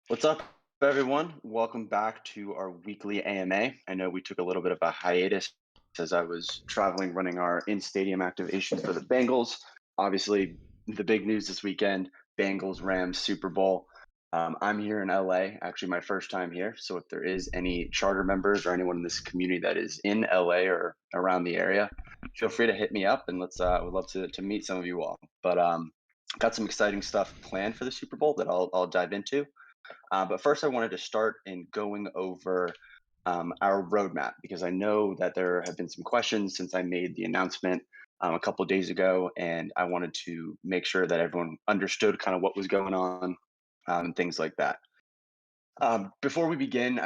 What's up, everyone? Welcome back to our weekly AMA. I know we took a little bit of a hiatus as I was traveling running our in stadium activations for the Bengals. Obviously, the big news this weekend, Bengals Rams Super Bowl. I'm here in LA, actually, my first time here. So, if there is any charter members or anyone in this community that is in LA or around the area, feel free to hit me up and would love to meet some of you all. But got some exciting stuff planned for the Super Bowl that I'll dive into. But first, I wanted to start in going over our roadmap because I know that there have been some questions since I made the announcement a couple of days ago, and I wanted to make sure that everyone understood kind of what was going on and things like that. Before we begin,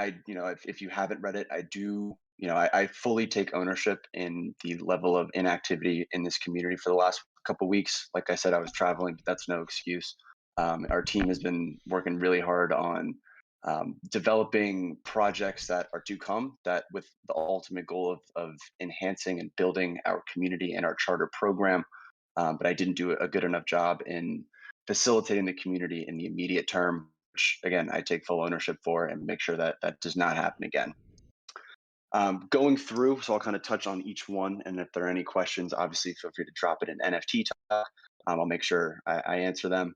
if you haven't read it, I fully take ownership in the level of inactivity in this community for the last couple weeks. Like I said, I was traveling, but that's no excuse. Our team has been working really hard on developing projects that are to come, that with the ultimate goal of enhancing and building our community and our charter program. But I didn't do a good enough job in facilitating the community in the immediate term, which again I take full ownership for and make sure that that does not happen again. Going through, so I'll kind of touch on each one, and if there are any questions, obviously feel free to drop it in NFT talk. I'll make sure I answer them.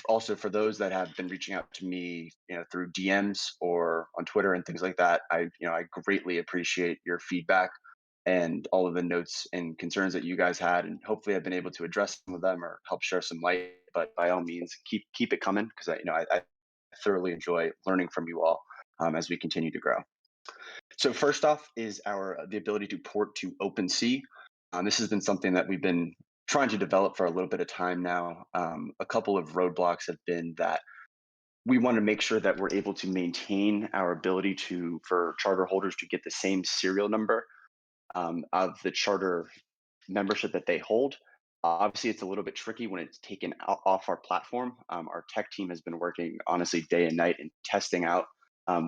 Also for those that have been reaching out to me, through DMs or on Twitter and things like that, I greatly appreciate your feedback and all of the notes and concerns that you guys had, and hopefully I've been able to address some of them or help share some light. But by all means, keep it coming because I thoroughly enjoy learning from you all as we continue to grow. So first off is our the ability to port to OpenSea. This has been something that we've been trying to develop for a little bit of time now. A couple of roadblocks have been that we want to make sure that we're able to maintain our ability to for charter holders to get the same serial number of the charter membership that they hold. Obviously, it's a little bit tricky when it's taken off our platform. Our tech team has been working honestly day and night and testing out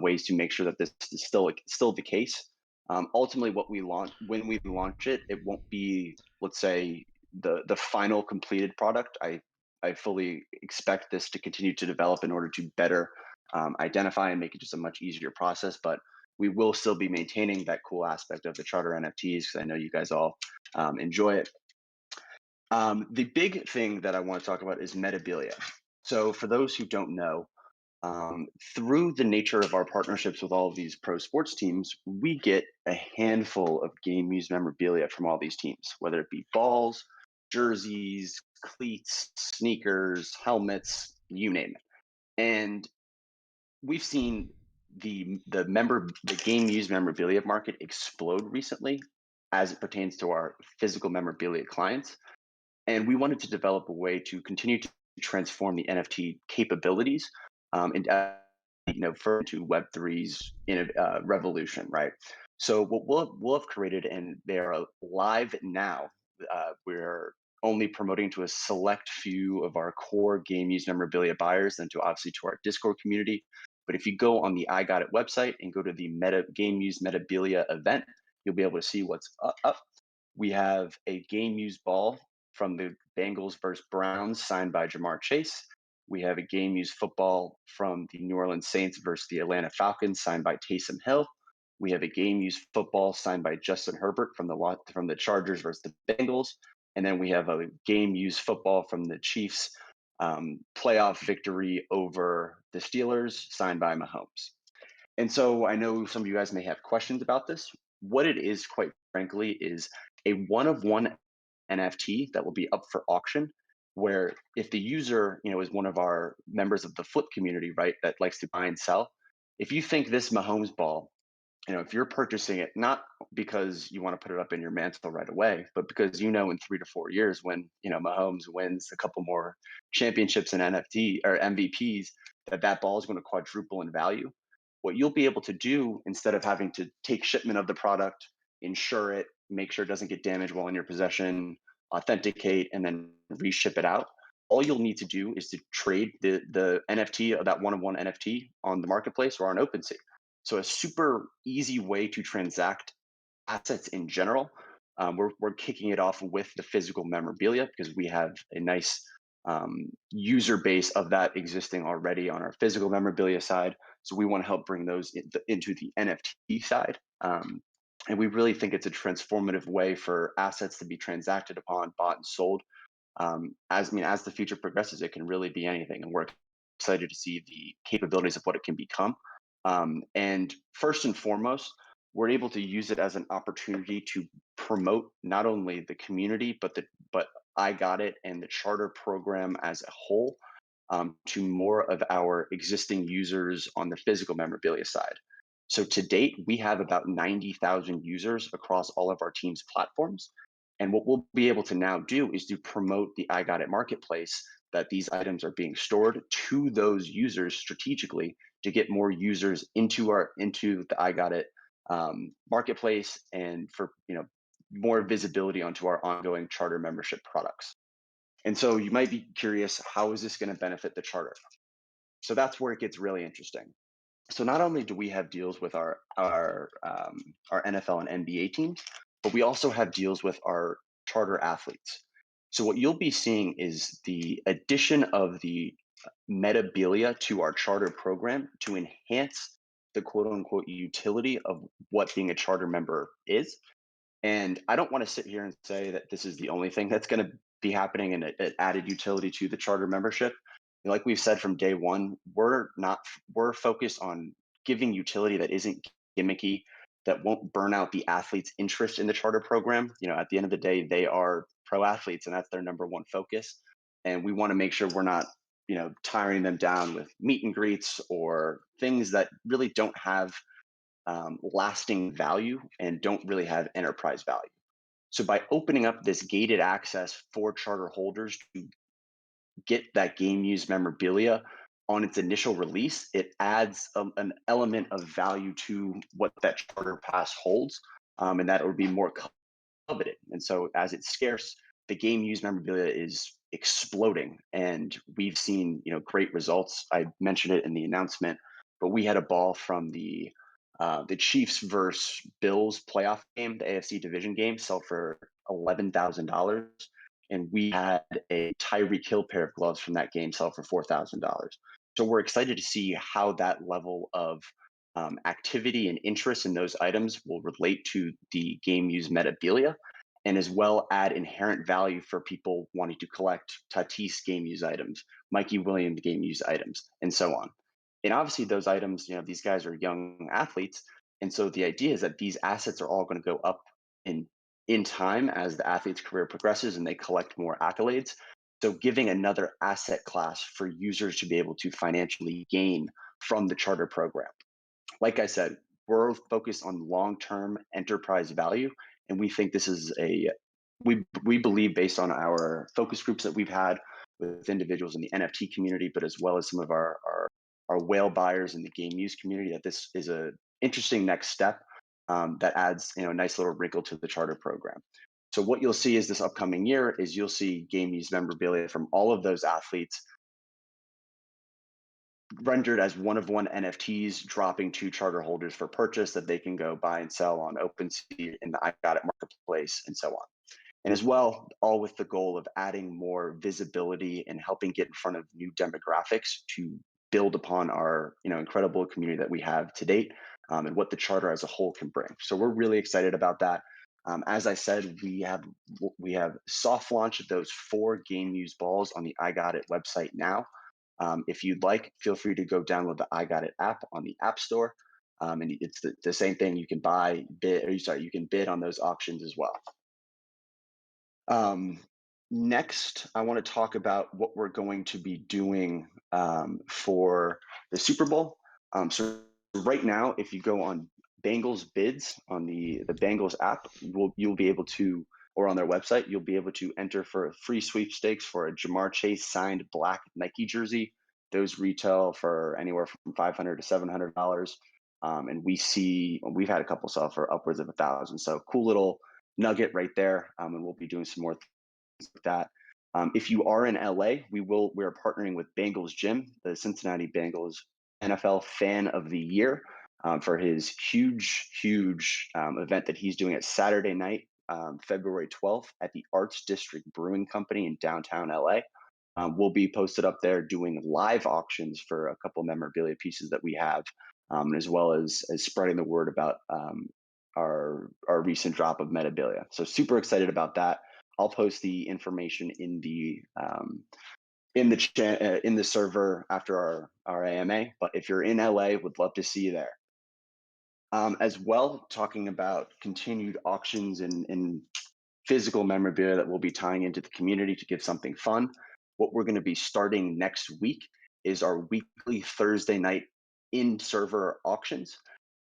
ways to make sure that this is still the case. Ultimately, what we launch when we launch it, it won't be, let's say, the final completed product. I fully expect this to continue to develop in order to better identify and make it just a much easier process. But we will still be maintaining that cool aspect of the charter NFTs because I know you guys all enjoy it. The big thing that I want to talk about is Metabilia. So, for those who don't know, through the nature of our partnerships with all of these pro sports teams, we get a handful of game used memorabilia from all these teams, whether it be balls, jerseys, cleats, sneakers, helmets, you name it. And we've seen the game used memorabilia market explode recently as it pertains to our physical memorabilia clients, and we wanted to develop a way to continue to transform the NFT capabilities and further into Web3's revolution, right? So what we'll have created, and they are live now. We're only promoting to a select few of our core game use memorabilia buyers, and to obviously to our Discord community. But if you go on the I Got It website and go to the Meta Game Use Metabilia event, you'll be able to see what's up. We have a game used ball from the Bengals versus Browns signed by Jamar Chase. We have a game used football from the New Orleans Saints versus the Atlanta Falcons signed by Taysom Hill. We have a game used football signed by Justin Herbert from the Chargers versus the Bengals. And then we have a game used football from the Chiefs playoff victory over the Steelers signed by Mahomes. And so I know some of you guys may have questions about this. What it is, quite frankly, is a one of one NFT that will be up for auction. Where if the user, is one of our members of the flip community, right, that likes to buy and sell, if you think this Mahomes ball, if you're purchasing it not because you want to put it up in your mantle right away, but because in 3 to 4 years when Mahomes wins a couple more championships and NFT or MVPs, that ball is going to quadruple in value. What you'll be able to do instead of having to take shipment of the product, insure it, make sure it doesn't get damaged while in your possession, authenticate, and then reship it out. All you'll need to do is to trade the NFT of that one-of-one NFT on the marketplace or on OpenSea. So a super easy way to transact assets in general. We're kicking it off with the physical memorabilia because we have a nice user base of that existing already on our physical memorabilia side. So we want to help bring those into the NFT side. And we really think it's a transformative way for assets to be transacted upon, bought and sold. As the future progresses, it can really be anything, and we're excited to see the capabilities of what it can become. And first and foremost, we're able to use it as an opportunity to promote not only the community, but I Got It and the charter program as a whole, to more of our existing users on the physical memorabilia side. So to date, we have about 90,000 users across all of our team's platforms. And what we'll be able to now do is to promote the I Got It marketplace, that these items are being stored to those users strategically to get more users into the I Got It marketplace, and for more visibility onto our ongoing charter membership products. And so you might be curious, how is this going to benefit the charter? So that's where it gets really interesting. So not only do we have deals with our NFL and NBA teams, but we also have deals with our charter athletes. So what you'll be seeing is the addition of the metabilia to our charter program to enhance the quote unquote utility of what being a charter member is. And I don't want to sit here and say that this is the only thing that's going to be happening and it added utility to the charter membership. Like we've said from day one, we're focused on giving utility that isn't gimmicky, that won't burn out the athletes' interest in the charter program. At the end of the day, they are pro athletes, and that's their number one focus. And we want to make sure we're not, tiring them down with meet and greets or things that really don't have lasting value and don't really have enterprise value. So by opening up this gated access for charter holders to get that game use memorabilia on its initial release, it adds an element of value to what that charter pass holds, and that it would be more coveted. And so as it's scarce, the game used memorabilia is exploding, and we've seen great results. I mentioned it in the announcement, but we had a ball from the Chiefs versus Bills playoff game, the AFC division game, sell for $11,000, and we had a Tyreek Hill pair of gloves from that game sell for $4,000. So we're excited to see how that level of activity and interest in those items will relate to the game used metabilia, and as well add inherent value for people wanting to collect Tatis game used items, Mikey Williams game used items, and so on. And obviously, those items, these guys are young athletes, and so the idea is that these assets are all going to go up in time as the athlete's career progresses and they collect more accolades. So, giving another asset class for users to be able to financially gain from the charter program. Like I said, we're focused on long-term enterprise value, and we think this is we believe, based on our focus groups that we've had with individuals in the NFT community, but as well as some of our whale buyers in the game use community, that this is a interesting next step, that adds a nice little wrinkle to the charter program. So what you'll see is this upcoming year is you'll see game use memorabilia from all of those athletes rendered as one of one NFTs, dropping to charter holders for purchase that they can go buy and sell on OpenSea in the I Got It marketplace, and so on. And as well, all with the goal of adding more visibility and helping get in front of new demographics to build upon our incredible community that we have to date, and what the charter as a whole can bring. So we're really excited about that. As I said, we have soft launched those 4 game use balls on the I Got It website now. If you'd like, feel free to go download the I Got It app on the App Store, and it's the same thing. You can you can bid on those auctions as well. Um, Next, I want to talk about what we're going to be doing for the Super Bowl. So right now, if you go on Bengals bids on the Bengals app, you'll be able to, or on their website, you'll be able to enter for a free sweepstakes for a Jamar Chase signed black Nike jersey. Those retail for anywhere from $500 to $700, and we've had a couple sell for upwards of 1,000. So cool little nugget right there, and we'll be doing some more things like that. If you are in LA, we're partnering with Bengals Jim, the Cincinnati Bengals NFL Fan of the Year, for his huge event that he's doing at Saturday night, February 12th, at the Arts District Brewing Company in downtown LA. will be posted up there doing live auctions for a couple memorabilia pieces that we have, as well as spreading the word about our recent drop of metabilia. So super excited about that. I'll post the information in the server after our AMA. But if you're in LA, would love to see you there. As well, talking about continued auctions and physical memorabilia that we'll be tying into the community to give something fun. What we're going to be starting next week is our weekly Thursday night in server auctions.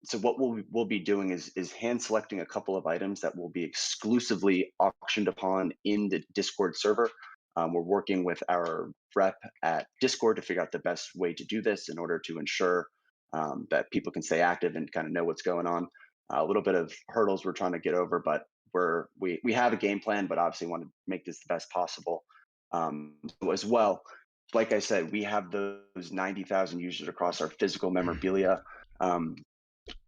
So what we'll be doing is hand selecting a couple of items that will be exclusively auctioned upon in the Discord server. We're working with our rep at Discord to figure out the best way to do this in order to ensure that people can stay active and kind of know what's going on. A little bit of hurdles we're trying to get over, but we have a game plan, but obviously want to make this the best possible. So as well, like I said, we have those 90,000 users across our physical memorabilia um,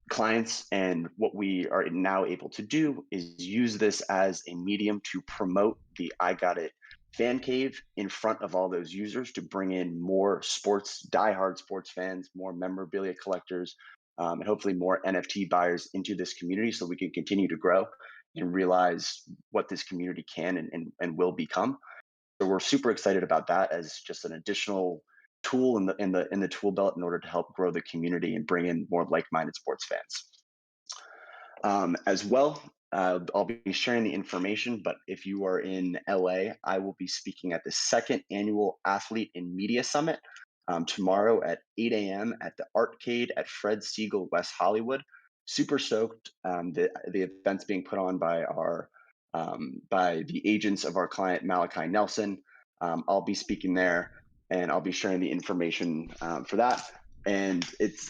clients, and what we are now able to do is use this as a medium to promote the I Got It fan cave in front of all those users to bring in more diehard sports fans, more memorabilia collectors, and hopefully more NFT buyers into this community so we can continue to grow and realize what this community can and will become. So we're super excited about that as just an additional tool in the tool belt in order to help grow the community and bring in more like-minded sports fans. As well, I'll be sharing the information, but if you are in LA, I will be speaking at the second annual Athlete in Media Summit tomorrow at 8 a.m. at the Artcade at Fred Siegel, West Hollywood. Super stoked. The event's being put on by the agents of our client Malachi Nelson. I'll be speaking there, and I'll be sharing the information for that. And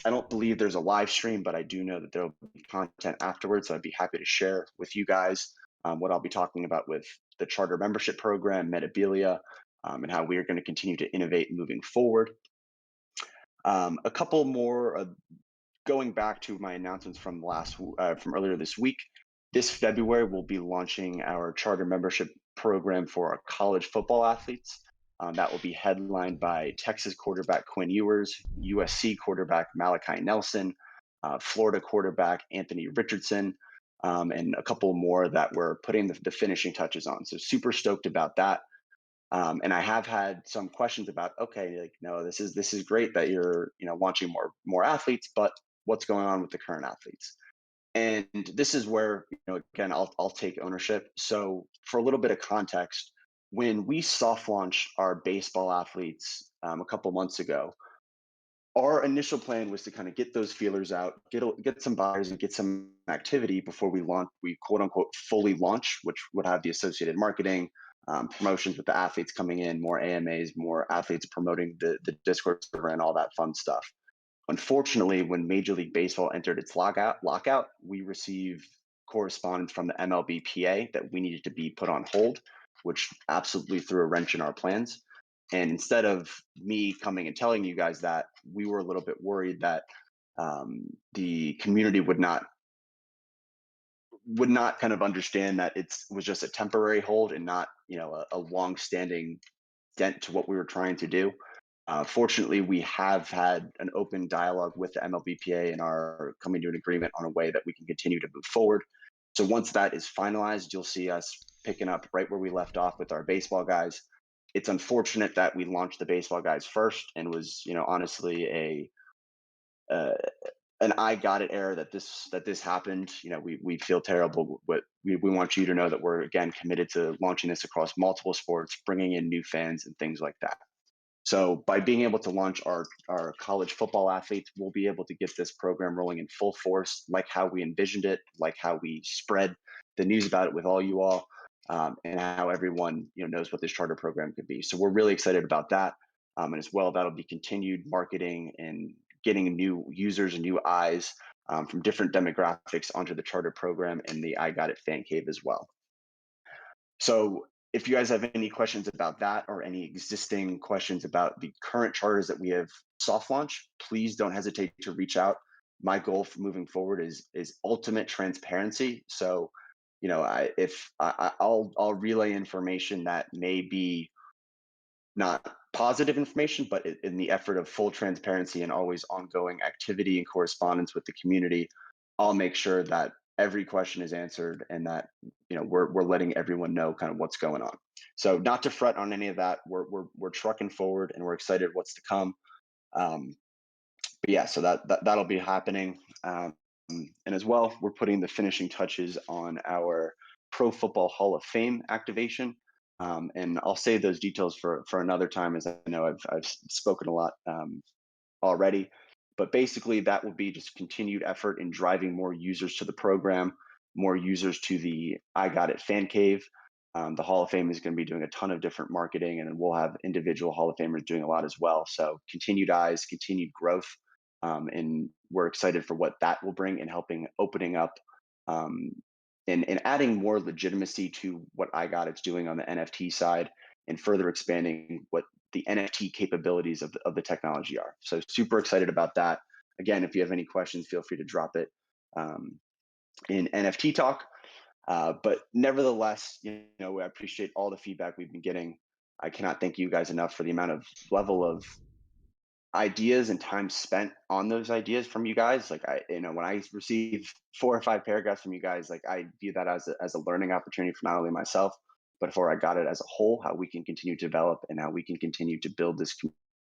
I don't believe there's a live stream, but I do know that there'll be content afterwards. So I'd be happy to share with you guys what I'll be talking about with the charter membership program, Metabilia, and how we are going to continue to innovate moving forward. A couple more going back to my announcements from earlier this week. This February, we'll be launching our charter membership program for our college football athletes. That will be headlined by Texas quarterback Quinn Ewers, USC quarterback Malachi Nelson, Florida quarterback Anthony Richardson, and a couple more that we're putting the finishing touches on. So super stoked about that. And I have had some questions about, okay, like, no, this is great that you're launching more athletes, but what's going on with the current athletes? And this is where again I'll take ownership. So for a little bit of context, when we soft launched our baseball athletes a couple months ago, our initial plan was to kind of get those feelers out, get some buyers and get some activity before we quote unquote fully launch, which would have the associated marketing, promotions with the athletes coming in, more AMAs, more athletes promoting the Discord server and all that fun stuff. Unfortunately, when Major League Baseball entered its lockout, we received correspondence from the MLBPA that we needed to be put on hold, which absolutely threw a wrench in our plans. And instead of me coming and telling you guys that, we were a little bit worried that the community would not kind of understand that it was just a temporary hold and not a long-standing dent to what we were trying to do. Fortunately, we have had an open dialogue with the MLBPA and are coming to an agreement on a way that we can continue to move forward. So once that is finalized, you'll see us picking up right where we left off with our baseball guys. It's unfortunate that we launched the baseball guys first and was, honestly uh, an I got it error that this happened. We feel terrible, but we want you to know that we're again committed to launching this across multiple sports, bringing in new fans and things like that. So by being able to launch our college football athletes, we'll be able to get this program rolling in full force, like how we envisioned it, like how we spread the news about it with all you all, and how everyone knows what this charter program could be. So we're really excited about that, and as well that'll be continued marketing and getting new users and new eyes from different demographics onto the charter program and the I Got It fan cave as well. So if you guys have any questions about that or any existing questions about the current charters that we have soft launch, please don't hesitate to reach out. My goal for moving forward is ultimate transparency. So, I'll relay information that may be not positive information, but in the effort of full transparency and always ongoing activity and correspondence with the community, I'll make sure that every question is answered and that we're letting everyone know kind of what's going on. So not to fret on any of that. We're trucking forward and we're excited what's to come. Um, but yeah, so that'll be happening. And as well, we're putting the finishing touches on our Pro Football Hall of Fame activation. And I'll save those details for another time, as I know I've spoken a lot already. But basically, that will be just continued effort in driving more users to the program, more users to the I Got It fan cave. The Hall of Fame is going to be doing a ton of different marketing, and then we'll have individual Hall of Famers doing a lot as well. So continued eyes, continued growth, and we're excited for what that will bring in helping opening up um, and adding more legitimacy to what I Got It's doing on the NFT side, and further expanding what the NFT capabilities of the technology are. So super excited about that. Again, if you have any questions, feel free to drop it um, in NFT talk. But nevertheless, I appreciate all the feedback we've been getting. I cannot thank you guys enough for the amount of level of ideas and time spent on those ideas from you guys. Like when I receive 4 or 5 paragraphs from you guys, like I view that as a learning opportunity for not only myself, but for I Got It as a whole, how we can continue to develop and how we can continue to build this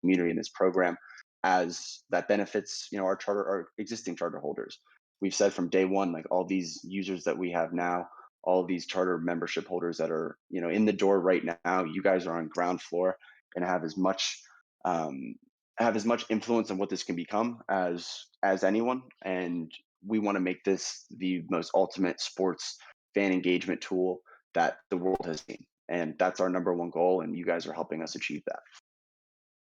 community and this program as that benefits, our existing charter holders. We've said from day one, like all these users that we have now, all of these charter membership holders that are, in the door right now, you guys are on ground floor and um, have as much influence on what this can become as anyone, and we want to make this the most ultimate sports fan engagement tool that the world has seen, and that's our number one goal, and you guys are helping us achieve that.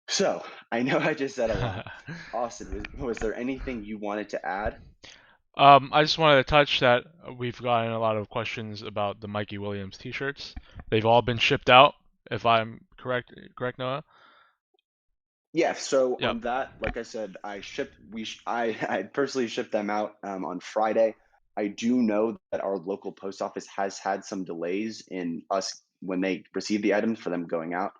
So I know I just said a lot. Austin, was there anything you wanted to add? I just wanted to touch that we've gotten a lot of questions about the Mikey Williams T-shirts. They've all been shipped out, if I'm correct, Noah? Yeah, so Yep. on that, like I said, I personally shipped them out on Friday. I do know that our local post office has had some delays in us when they receive the items for them going out.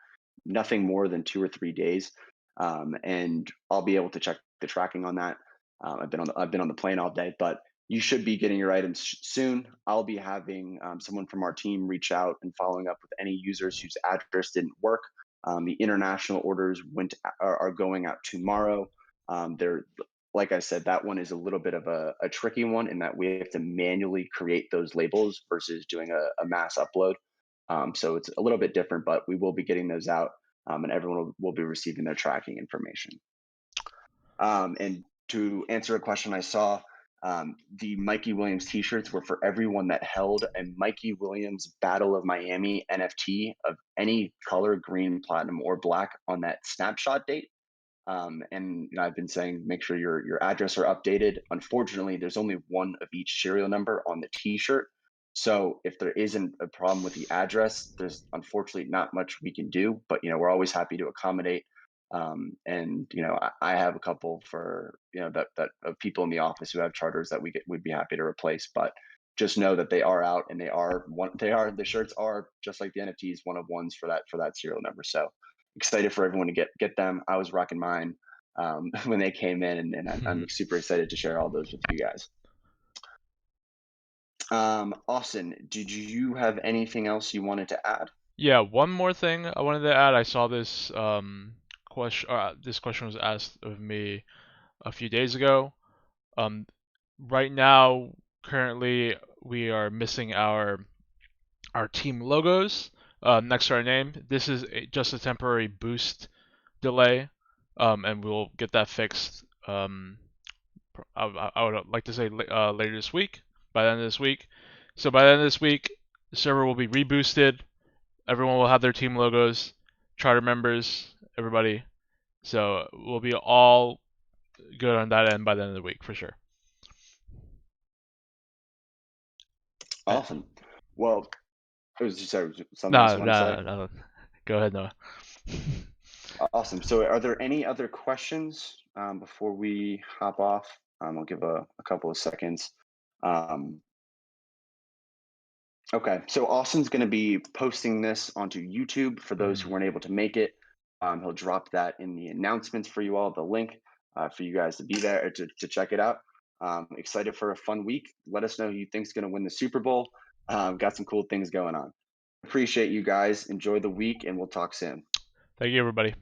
Nothing more than 2 or 3 days, and I'll be able to check the tracking on that. I've been on the plane all day, but you should be getting your items soon. I'll be having someone from our team reach out and following up with any users whose address didn't work. The international orders are going out tomorrow. They're like I said, that one is a little bit of a tricky one in that we have to manually create those labels versus doing a mass upload. So it's a little bit different, but we will be getting those out, and everyone will be receiving their tracking information. And to answer a question I saw, the Mikey Williams T-shirts were for everyone that held a Mikey Williams Battle of Miami NFT of any color, green, platinum, or black on that snapshot date. And I've been saying make sure your address are updated. Unfortunately, there's only one of each serial number on the T-shirt. So if there isn't a problem with the address, there's unfortunately not much we can do. But we're always happy to accommodate. And I have a couple for that of people in the office who have charters that we'd be happy to replace. But just know that they are out and the shirts are just like the NFTs, one of ones for that serial number. So excited for everyone to get them. I was rocking mine when they came in, and I'm super excited to share all those with you guys. Austin, did you have anything else you wanted to add? Yeah, one more thing I wanted to add. I saw this question. This question was asked of me a few days ago. Um, right now, currently, we are missing our team logos next to our name. This is just a temporary boost delay, and we'll get that fixed. I would like to say later this week, by the end of this week. So by the end of this week, the server will be reboosted. Everyone will have their team logos, charter members, everybody. So we'll be all good on that end by the end of the week for sure. Uh, Awesome. Well, it was just something else No, you want to say? no, no. Go ahead, Noah. Awesome. So, are there any other questions before we hop off? I'll give a couple of seconds. Um, okay. So, Austin's going to be posting this onto YouTube for those who Mhm. weren't able to make it. He'll drop that in the announcements for you all, the link for you guys to be there to check it out. Excited for a fun week. Let us know who you think's going to win the Super Bowl. Got some cool things going on. Appreciate you guys. Enjoy the week, and we'll talk soon. Thank you, everybody.